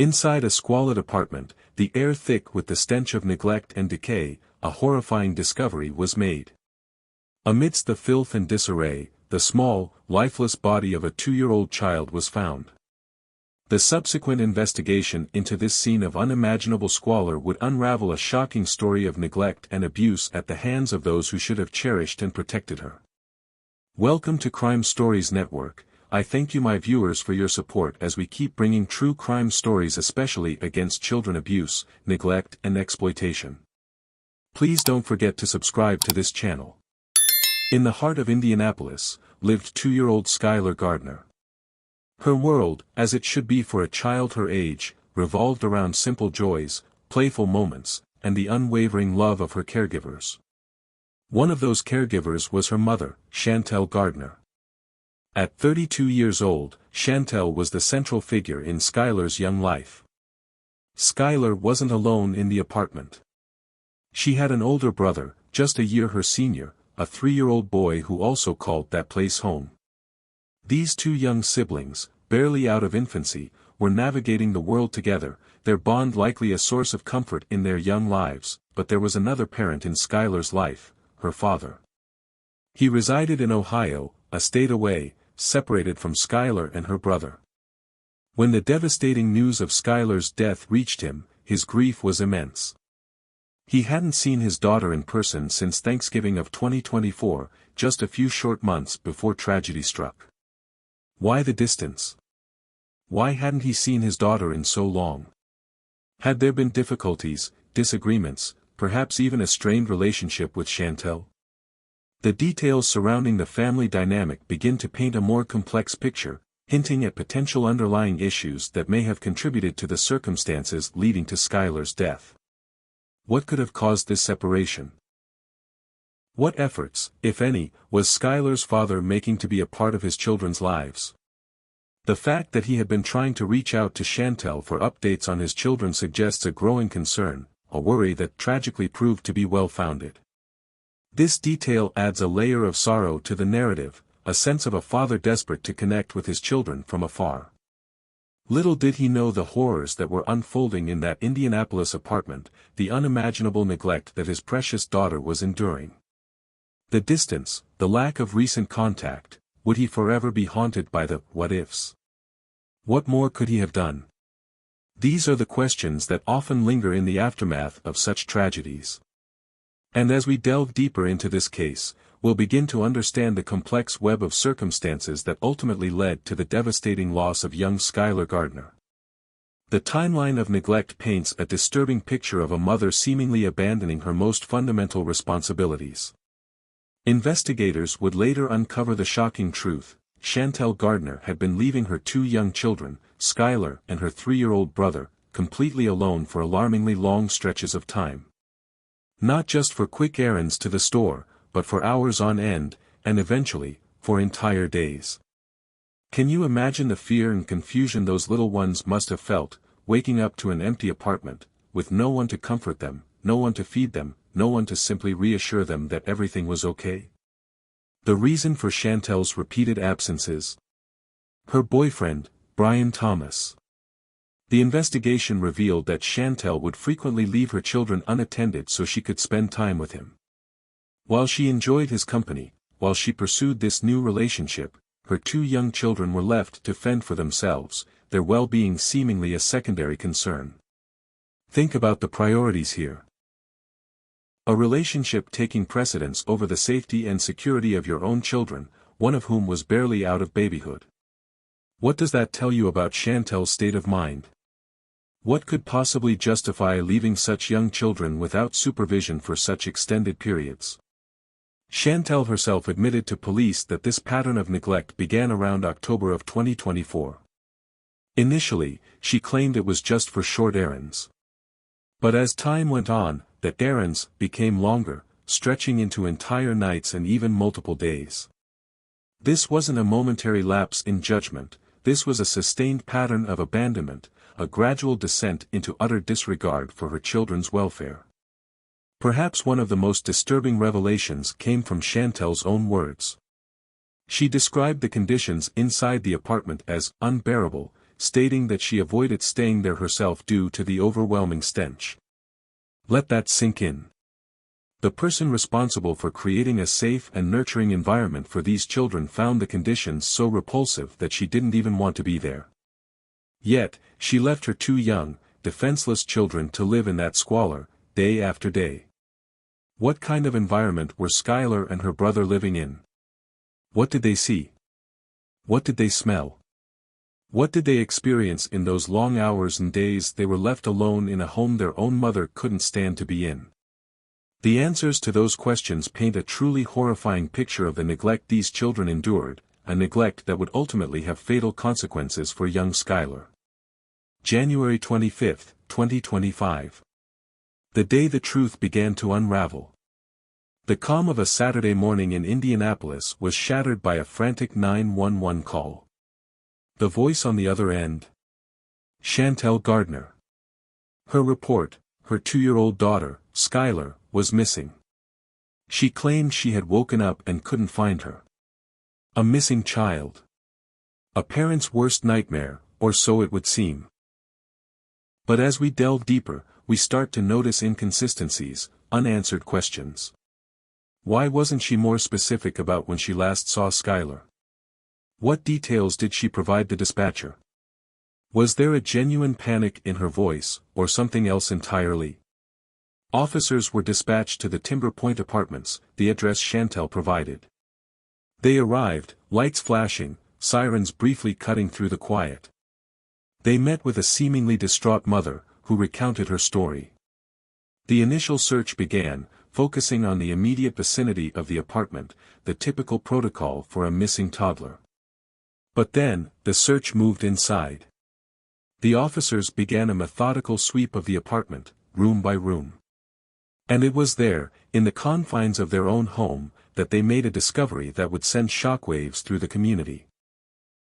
Inside a squalid apartment, the air thick with the stench of neglect and decay, a horrifying discovery was made. Amidst the filth and disarray, the small, lifeless body of a 2-year-old child was found. The subsequent investigation into this scene of unimaginable squalor would unravel a shocking story of neglect and abuse at the hands of those who should have cherished and protected her. Welcome to Crime Stories Network. I thank you, my viewers, for your support as we keep bringing true crime stories, especially against children abuse, neglect and exploitation. Please don't forget to subscribe to this channel. In the heart of Indianapolis, lived 2-year-old Skylar Gardner. Her world, as it should be for a child her age, revolved around simple joys, playful moments, and the unwavering love of her caregivers. One of those caregivers was her mother, Chantell Gardner. At 32 years old, Chantell was the central figure in Skylar's young life. Skylar wasn't alone in the apartment. She had an older brother, just a year her senior, a 3-year-old boy who also called that place home. These two young siblings, barely out of infancy, were navigating the world together, their bond likely a source of comfort in their young lives, but there was another parent in Skylar's life, her father. He resided in Ohio, a state away, separated from Skylar and her brother. When the devastating news of Skylar's death reached him, his grief was immense. He hadn't seen his daughter in person since Thanksgiving of 2024, just a few short months before tragedy struck. Why the distance? Why hadn't he seen his daughter in so long? Had there been difficulties, disagreements, perhaps even a strained relationship with Chantell? The details surrounding the family dynamic begin to paint a more complex picture, hinting at potential underlying issues that may have contributed to the circumstances leading to Skylar's death. What could have caused this separation? What efforts, if any, was Skylar's father making to be a part of his children's lives? The fact that he had been trying to reach out to Chantell for updates on his children suggests a growing concern, a worry that tragically proved to be well-founded. This detail adds a layer of sorrow to the narrative, a sense of a father desperate to connect with his children from afar. Little did he know the horrors that were unfolding in that Indianapolis apartment, the unimaginable neglect that his precious daughter was enduring. The distance, the lack of recent contact, would he forever be haunted by the what-ifs? What more could he have done? These are the questions that often linger in the aftermath of such tragedies. And as we delve deeper into this case, we'll begin to understand the complex web of circumstances that ultimately led to the devastating loss of young Skylar Gardner. The timeline of neglect paints a disturbing picture of a mother seemingly abandoning her most fundamental responsibilities. Investigators would later uncover the shocking truth: Chantell Gardner had been leaving her 2 young children, Skylar and her 3-year-old brother, completely alone for alarmingly long stretches of time. Not just for quick errands to the store, but for hours on end, and eventually, for entire days. Can you imagine the fear and confusion those little ones must have felt, waking up to an empty apartment, with no one to comfort them, no one to feed them, no one to simply reassure them that everything was okay? The reason for Chantell's repeated absences? Her boyfriend, Brian Thomas. The investigation revealed that Chantell would frequently leave her children unattended so she could spend time with him. While she enjoyed his company, while she pursued this new relationship, her 2 young children were left to fend for themselves, their well-being seemingly a secondary concern. Think about the priorities here. A relationship taking precedence over the safety and security of your own children, one of whom was barely out of babyhood. What does that tell you about Chantell's state of mind? What could possibly justify leaving such young children without supervision for such extended periods? Chantell herself admitted to police that this pattern of neglect began around October of 2024. Initially, she claimed it was just for short errands. But as time went on, the errands became longer, stretching into entire nights and even multiple days. This wasn't a momentary lapse in judgment, this was a sustained pattern of abandonment, a gradual descent into utter disregard for her children's welfare. Perhaps one of the most disturbing revelations came from Chantell's own words. She described the conditions inside the apartment as unbearable, stating that she avoided staying there herself due to the overwhelming stench. Let that sink in. The person responsible for creating a safe and nurturing environment for these children found the conditions so repulsive that she didn't even want to be there. Yet, she left her two young, defenseless children to live in that squalor, day after day. What kind of environment were Skylar and her brother living in? What did they see? What did they smell? What did they experience in those long hours and days they were left alone in a home their own mother couldn't stand to be in? The answers to those questions paint a truly horrifying picture of the neglect these children endured, a neglect that would ultimately have fatal consequences for young Skylar. January 25, 2025. The day the truth began to unravel. The calm of a Saturday morning in Indianapolis was shattered by a frantic 911 call. The voice on the other end? Chantell Gardner. Her report, her 2-year-old daughter, Skylar, was missing. She claimed she had woken up and couldn't find her. A missing child. A parent's worst nightmare, or so it would seem. But as we delve deeper, we start to notice inconsistencies, unanswered questions. Why wasn't she more specific about when she last saw Skylar? What details did she provide the dispatcher? Was there a genuine panic in her voice, or something else entirely? Officers were dispatched to the Timber Point Apartments, the address Chantell provided. They arrived, lights flashing, sirens briefly cutting through the quiet. They met with a seemingly distraught mother, who recounted her story. The initial search began, focusing on the immediate vicinity of the apartment, the typical protocol for a missing toddler. But then, the search moved inside. The officers began a methodical sweep of the apartment, room by room. And it was there, in the confines of their own home, that they made a discovery that would send shockwaves through the community.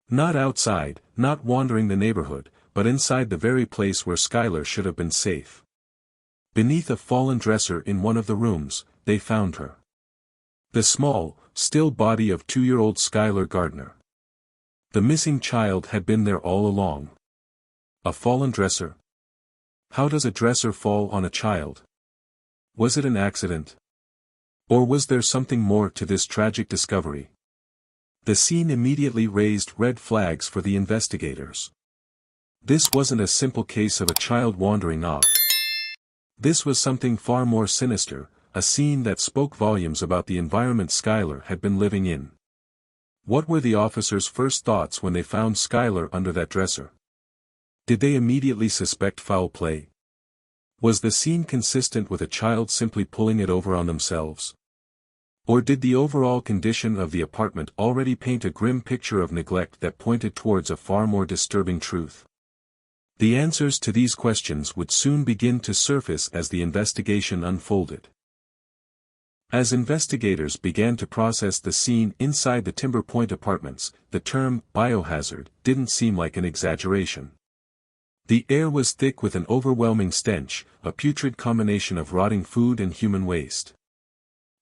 Not outside, not wandering the neighborhood, but inside the very place where Skylar should have been safe. Beneath a fallen dresser in one of the rooms, they found her. The small, still body of 2-year-old Skylar Gardner. The missing child had been there all along. A fallen dresser? How does a dresser fall on a child? Was it an accident? Or was there something more to this tragic discovery? The scene immediately raised red flags for the investigators. This wasn't a simple case of a child wandering off. This was something far more sinister, a scene that spoke volumes about the environment Skylar had been living in. What were the officers' first thoughts when they found Skylar under that dresser? Did they immediately suspect foul play? Was the scene consistent with a child simply pulling it over on themselves? Or did the overall condition of the apartment already paint a grim picture of neglect that pointed towards a far more disturbing truth? The answers to these questions would soon begin to surface as the investigation unfolded. As investigators began to process the scene inside the Timber Point Apartments, the term biohazard didn't seem like an exaggeration. The air was thick with an overwhelming stench, a putrid combination of rotting food and human waste.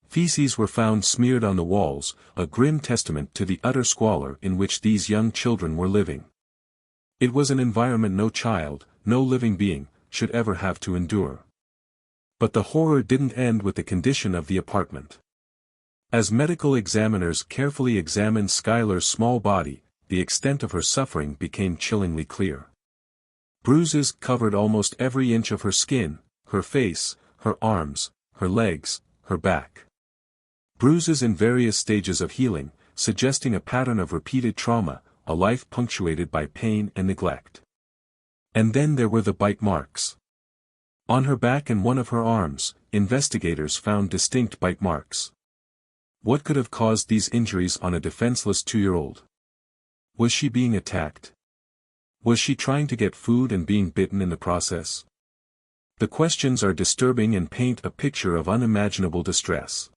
Feces were found smeared on the walls, a grim testament to the utter squalor in which these young children were living. It was an environment no child, no living being, should ever have to endure. But the horror didn't end with the condition of the apartment. As medical examiners carefully examined Skylar's small body, the extent of her suffering became chillingly clear. Bruises covered almost every inch of her skin, her face, her arms, her legs, her back. Bruises in various stages of healing, suggesting a pattern of repeated trauma, a life punctuated by pain and neglect. And then there were the bite marks. On her back and one of her arms, investigators found distinct bite marks. What could have caused these injuries on a defenseless 2-year-old? Was she being attacked? Was she trying to get food and being bitten in the process? The questions are disturbing and paint a picture of unimaginable distress.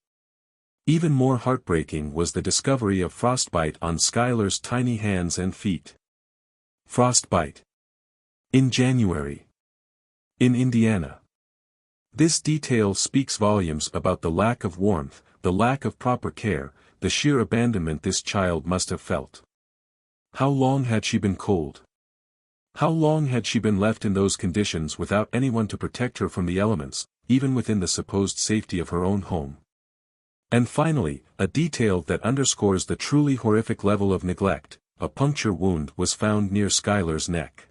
Even more heartbreaking was the discovery of frostbite on Skylar's tiny hands and feet. Frostbite. In January. In Indiana. This detail speaks volumes about the lack of warmth, the lack of proper care, the sheer abandonment this child must have felt. How long had she been cold? How long had she been left in those conditions without anyone to protect her from the elements, even within the supposed safety of her own home? And finally, a detail that underscores the truly horrific level of neglect: a puncture wound was found near Skylar's neck.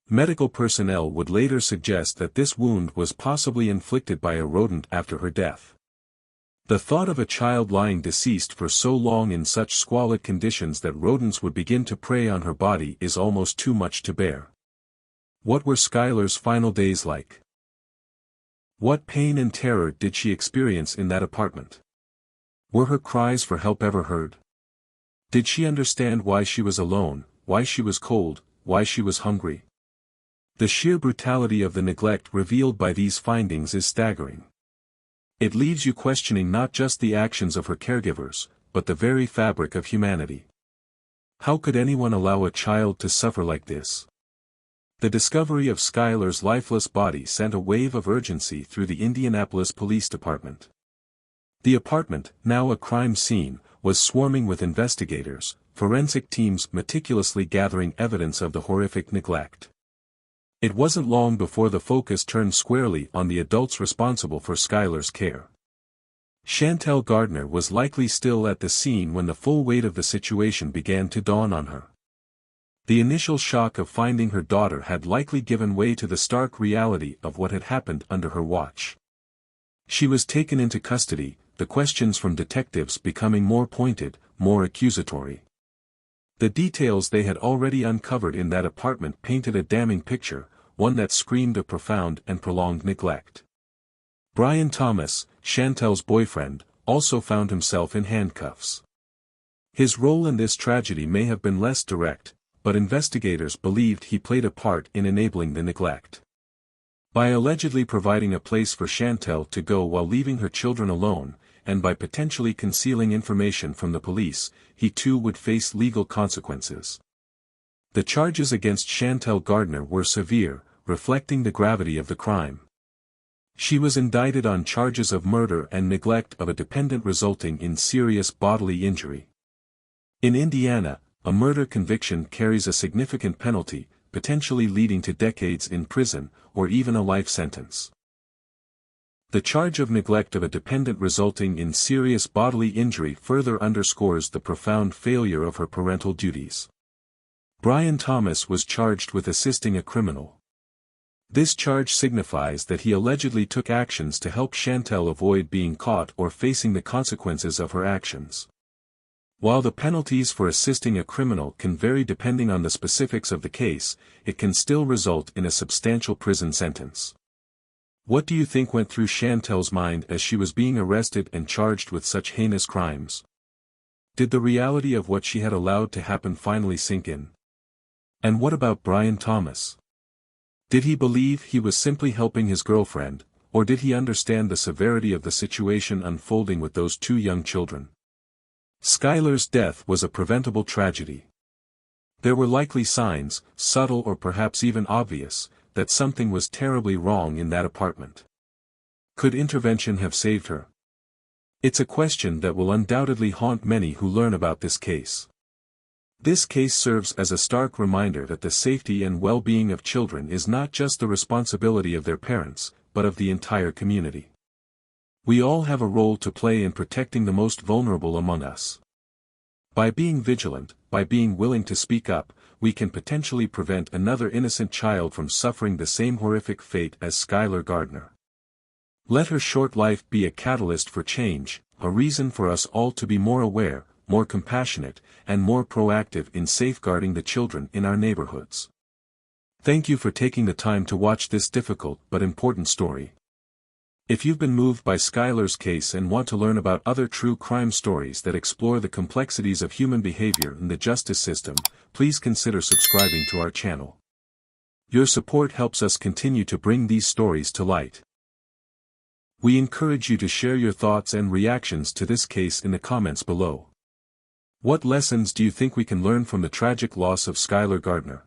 Medical personnel would later suggest that this wound was possibly inflicted by a rodent after her death. The thought of a child lying deceased for so long in such squalid conditions that rodents would begin to prey on her body is almost too much to bear. What were Skylar's final days like? What pain and terror did she experience in that apartment? Were her cries for help ever heard? Did she understand why she was alone, why she was cold, why she was hungry? The sheer brutality of the neglect revealed by these findings is staggering. It leaves you questioning not just the actions of her caregivers, but the very fabric of humanity. How could anyone allow a child to suffer like this? The discovery of Skylar's lifeless body sent a wave of urgency through the Indianapolis Police Department. The apartment, now a crime scene, was swarming with investigators, forensic teams meticulously gathering evidence of the horrific neglect. It wasn't long before the focus turned squarely on the adults responsible for Skylar's care. Chantell Gardner was likely still at the scene when the full weight of the situation began to dawn on her. The initial shock of finding her daughter had likely given way to the stark reality of what had happened under her watch. She was taken into custody, the questions from detectives becoming more pointed, more accusatory. The details they had already uncovered in that apartment painted a damning picture, one that screamed of profound and prolonged neglect. Brian Thomas, Chantell's boyfriend, also found himself in handcuffs. His role in this tragedy may have been less direct, but investigators believed he played a part in enabling the neglect. By allegedly providing a place for Chantell to go while leaving her children alone, and by potentially concealing information from the police, he too would face legal consequences. The charges against Chantell Gardner were severe, reflecting the gravity of the crime. She was indicted on charges of murder and neglect of a dependent resulting in serious bodily injury. In Indiana, a murder conviction carries a significant penalty, potentially leading to decades in prison, or even a life sentence. The charge of neglect of a dependent resulting in serious bodily injury further underscores the profound failure of her parental duties. Brian Thomas was charged with assisting a criminal. This charge signifies that he allegedly took actions to help Chantell avoid being caught or facing the consequences of her actions. While the penalties for assisting a criminal can vary depending on the specifics of the case, it can still result in a substantial prison sentence. What do you think went through Chantell's mind as she was being arrested and charged with such heinous crimes? Did the reality of what she had allowed to happen finally sink in? And what about Brian Thomas? Did he believe he was simply helping his girlfriend, or did he understand the severity of the situation unfolding with those two young children? Skylar's death was a preventable tragedy. There were likely signs, subtle or perhaps even obvious, that something was terribly wrong in that apartment. Could intervention have saved her? It's a question that will undoubtedly haunt many who learn about this case. This case serves as a stark reminder that the safety and well-being of children is not just the responsibility of their parents, but of the entire community. We all have a role to play in protecting the most vulnerable among us. By being vigilant, by being willing to speak up, we can potentially prevent another innocent child from suffering the same horrific fate as Skylar Gardner. Let her short life be a catalyst for change, a reason for us all to be more aware, more compassionate, and more proactive in safeguarding the children in our neighborhoods. Thank you for taking the time to watch this difficult but important story. If you've been moved by Skylar's case and want to learn about other true crime stories that explore the complexities of human behavior in the justice system, please consider subscribing to our channel. Your support helps us continue to bring these stories to light. We encourage you to share your thoughts and reactions to this case in the comments below. What lessons do you think we can learn from the tragic loss of Skylar Gardner?